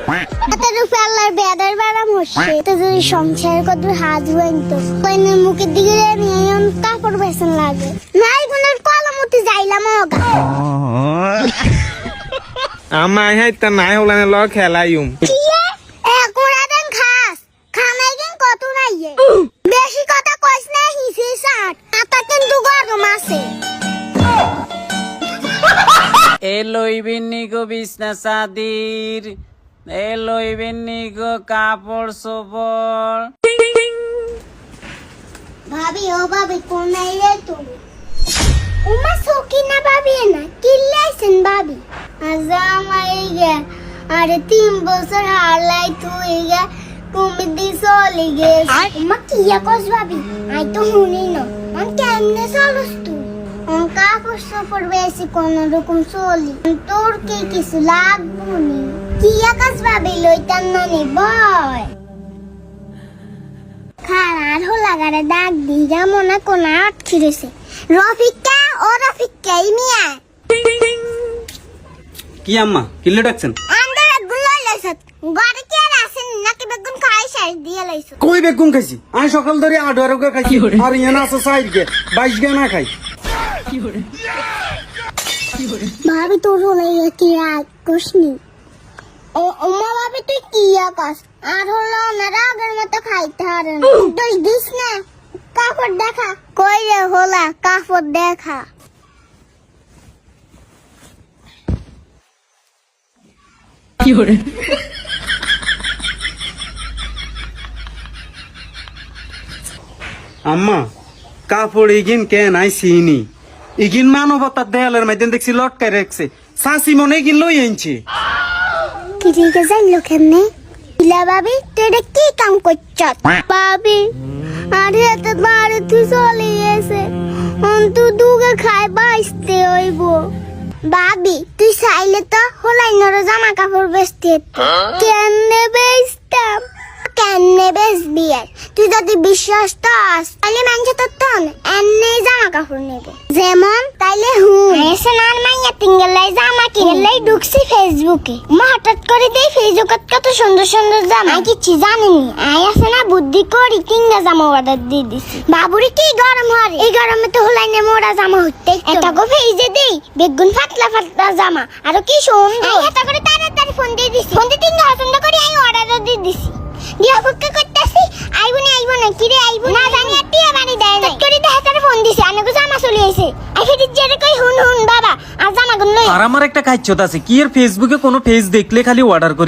তাদের ফেলার বেদার বারাম হচ্ছে তো যদি সংসার কত হাত হইতো কইনের মুখের দিকে নিয়ে কাপড় বেসন লাগে নাই গুনের কলমতি যাইলাম ওগা আমায় হাইতা নাই হলানে ল খেলাইম কিয়ে একোরা দেন খাস খানাই কেন কত নাইয়ে বেশি কথা কইস না হিসে সাট আতা কিন্তু গরম আছে এলইবেনি গো বিছনা চাদির এলইবেনি গো কাপড় চোপড়। ভাবি ও ভাবি কোন আইরে তুমি উমা সকিনা ভাবি না কিল্লাইছেন ভাবি আজ আমাই গে আরে 3 বছর হারলাই তুই গে তুমি দি চলি গে উমা কিয়া কস ভাবি আই তো শুনি না মন কেমনে চলস তুই কাপড় চোপড় বেশি কোন রকম চলি তোর কি কিছু লাগবো নি কিয়া কাজ ভাবি লইতাম না নি বয় খারার হোলাগারে ডাক দিগা মনে কোন আটকিরেছে রফিকা ও রফিকা মিয়া কি আম্মা কিল্লে ডাকছেন? আন্দার গুলো লাইছত গড়ে কে আছেন নাকি বেগুন খাই শেষ দিয়ে লাইছো কই বেগুন খাইছি আমি সকাল ধরে 18 কে খাইছি আর ইয়ানা আছে 6 কে 22 কে না খাই। ভাবি তোর হলে কি রাগ কসনি ও ওমা ভাবি তুই কি আকাশ আর হলো না রাগের মতো খাইতে হারে না দোষ দিস না কাপড় দেখা কই রে হোলা কাপড় দেখা আম্মা কাপড় ইগিন কেন আইসিনি ইগিন মানবতার দেয়ালের মধ্যে দেখছি লটকাই রাখছে সাসি মনে ইগিন লই আনছে কি ঠিক আছে লোকেনে ইলা ভাবি তুই এটা কি কাম করছ ভাবি আরে এত বারে তুই চলে গেছে অন্তু দুগে খাই বাইতে হইব ভাবি তুই চাইলে তো হলাইনর জামা কাপড় বেচতে কেনে বেচতাম কেনে বেচবি আর তুই যদি বিশ্বাস তাস তাহলে মানুষ তোর তন এনে জামা কাপড় নেবে যেমন তাইলে এসে নার মাইয়া তিঙ্গেলাই জামা কিনলেই ঢুকছি ফেসবুকে মা হঠাৎ করে দেই ফেসবুকত কত সুন্দর সুন্দর জামা আমি কিছু জানিনি আই আছে না বুদ্ধি করি তিনটা জামা অর্ডার দিয়ে দিছি বাবুরি কি গরম হয় এই গরমে তো হলাইনে মোড়া জামা হতে এটা গো ফেজে দেই বেগুন ফাটলা ফাটলা জামা আর কি সুন্দর এটা করে তাড়াতাড়ি ফোন দিয়ে দিছি ফোন দিয়ে তিনটা পছন্দ করে আমি অর্ডার দিয়ে দিছি দিয়া অপেক্ষা করতেছি আইবো না কিরে আইবো না জানি টিয়া বাড়ি দেয় না করে দেখাতারে ফোন দিছে আনেগো জামা চলে আইছে আই ফিরি জেরে কই হুন বাবা আর জামা গুন লই আর আমার একটা কাইচ্ছত আছে কি এর ফেসবুকে কোনো পেজ দেখলে খালি অর্ডার করি